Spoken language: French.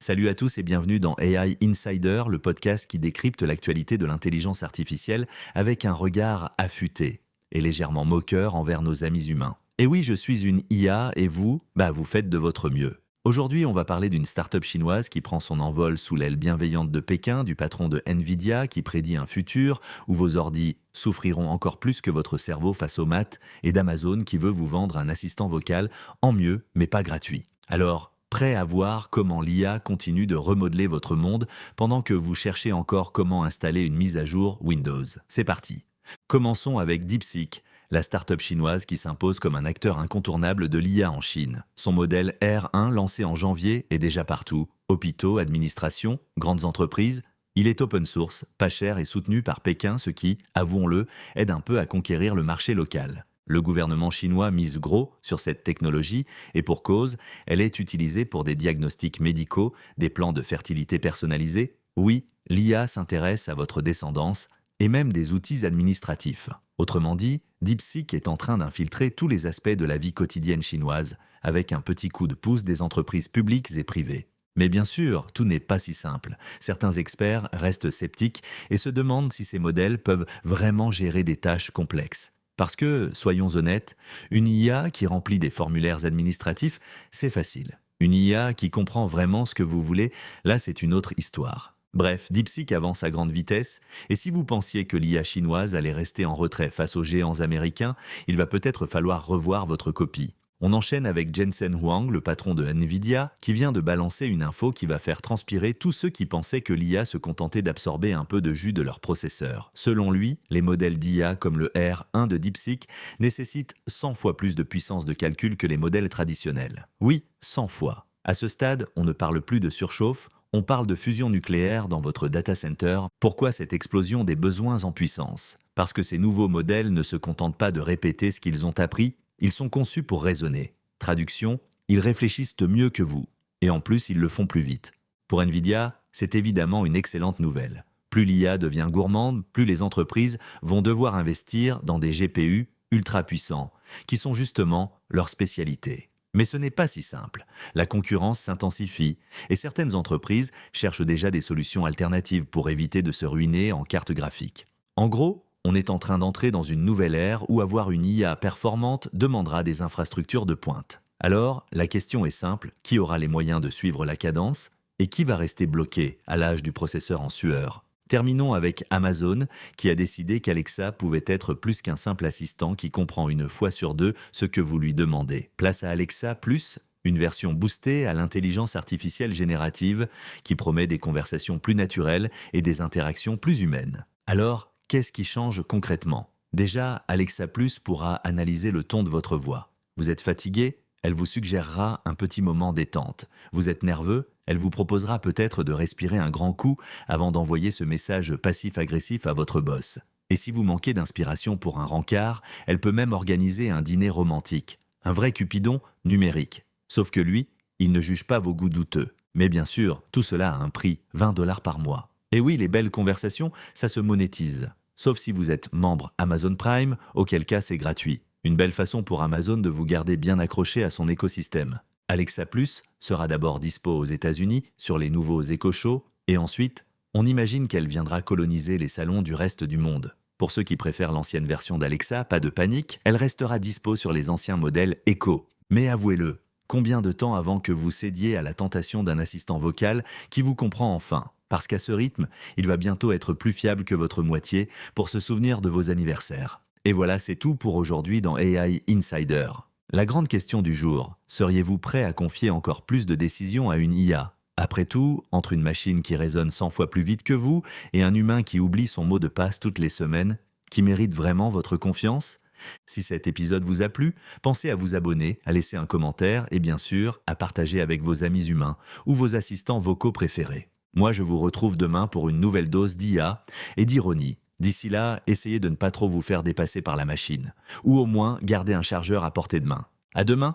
Salut à tous et bienvenue dans AI Insider, le podcast qui décrypte l'actualité de l'intelligence artificielle avec un regard affûté et légèrement moqueur envers nos amis humains. Et oui, je suis une IA et vous, vous faites de votre mieux. Aujourd'hui, on va parler d'une start-up chinoise qui prend son envol sous l'aile bienveillante de Pékin, du patron de Nvidia qui prédit un futur où vos ordis souffriront encore plus que votre cerveau face aux maths et d'Amazon qui veut vous vendre un assistant vocal en mieux mais pas gratuit. Alors, prêt à voir comment l'IA continue de remodeler votre monde pendant que vous cherchez encore comment installer une mise à jour Windows. C'est parti. Commençons avec DeepSeek, la start-up chinoise qui s'impose comme un acteur incontournable de l'IA en Chine. Son modèle R1, lancé en janvier, est déjà partout. Hôpitaux, administrations, grandes entreprises. Il est open source, pas cher et soutenu par Pékin, ce qui, avouons-le, aide un peu à conquérir le marché local. Le gouvernement chinois mise gros sur cette technologie et pour cause, elle est utilisée pour des diagnostics médicaux, des plans de fertilité personnalisés. Oui, l'IA s'intéresse à votre descendance et même des outils administratifs. Autrement dit, DeepSeek est en train d'infiltrer tous les aspects de la vie quotidienne chinoise avec un petit coup de pouce des entreprises publiques et privées. Mais bien sûr, tout n'est pas si simple. Certains experts restent sceptiques et se demandent si ces modèles peuvent vraiment gérer des tâches complexes. Parce que, soyons honnêtes, une IA qui remplit des formulaires administratifs, c'est facile. Une IA qui comprend vraiment ce que vous voulez, là c'est une autre histoire. Bref, DeepSeek avance à grande vitesse, et si vous pensiez que l'IA chinoise allait rester en retrait face aux géants américains, il va peut-être falloir revoir votre copie. On enchaîne avec Jensen Huang, le patron de Nvidia, qui vient de balancer une info qui va faire transpirer tous ceux qui pensaient que l'IA se contentait d'absorber un peu de jus de leur processeur. Selon lui, les modèles d'IA comme le R1 de DeepSeek nécessitent 100 fois plus de puissance de calcul que les modèles traditionnels. Oui, 100 fois. À ce stade, on ne parle plus de surchauffe, on parle de fusion nucléaire dans votre data center. Pourquoi cette explosion des besoins en puissance? Parce que ces nouveaux modèles ne se contentent pas de répéter ce qu'ils ont appris, ils sont conçus pour raisonner. Traduction, ils réfléchissent mieux que vous. Et en plus, ils le font plus vite. Pour Nvidia, c'est évidemment une excellente nouvelle. Plus l'IA devient gourmande, plus les entreprises vont devoir investir dans des GPU ultra puissants, qui sont justement leur spécialité. Mais ce n'est pas si simple. La concurrence s'intensifie et certaines entreprises cherchent déjà des solutions alternatives pour éviter de se ruiner en carte graphique. En gros, on est en train d'entrer dans une nouvelle ère où avoir une IA performante demandera des infrastructures de pointe. Alors, la question est simple, qui aura les moyens de suivre la cadence et qui va rester bloqué à l'âge du processeur en sueur? Terminons avec Amazon, qui a décidé qu'Alexa pouvait être plus qu'un simple assistant qui comprend une fois sur deux ce que vous lui demandez. Place à Alexa Plus, une version boostée à l'intelligence artificielle générative qui promet des conversations plus naturelles et des interactions plus humaines. Alors, qu'est-ce qui change concrètement? Déjà, Alexa Plus pourra analyser le ton de votre voix. Vous êtes fatigué? Elle vous suggérera un petit moment détente. Vous êtes nerveux? Elle vous proposera peut-être de respirer un grand coup avant d'envoyer ce message passif-agressif à votre boss. Et si vous manquez d'inspiration pour un rencard, elle peut même organiser un dîner romantique. Un vrai Cupidon numérique. Sauf que lui, il ne juge pas vos goûts douteux. Mais bien sûr, tout cela a un prix, 20 $ par mois. Et oui, les belles conversations, ça se monétise. Sauf si vous êtes membre Amazon Prime, auquel cas c'est gratuit. Une belle façon pour Amazon de vous garder bien accroché à son écosystème. Alexa Plus sera d'abord dispo aux États-Unis sur les nouveaux Echo Show et ensuite, on imagine qu'elle viendra coloniser les salons du reste du monde. Pour ceux qui préfèrent l'ancienne version d'Alexa, pas de panique, elle restera dispo sur les anciens modèles Echo. Mais avouez-le, combien de temps avant que vous cédiez à la tentation d'un assistant vocal qui vous comprend enfin? Parce qu'à ce rythme, il va bientôt être plus fiable que votre moitié pour se souvenir de vos anniversaires. Et voilà, c'est tout pour aujourd'hui dans AI Insider. La grande question du jour, seriez-vous prêt à confier encore plus de décisions à une IA? Après tout, entre une machine qui raisonne 100 fois plus vite que vous et un humain qui oublie son mot de passe toutes les semaines, qui mérite vraiment votre confiance? Si cet épisode vous a plu, pensez à vous abonner, à laisser un commentaire et bien sûr, à partager avec vos amis humains ou vos assistants vocaux préférés. Moi, je vous retrouve demain pour une nouvelle dose d'IA et d'ironie. D'ici là, essayez de ne pas trop vous faire dépasser par la machine. Ou au moins, gardez un chargeur à portée de main. À demain!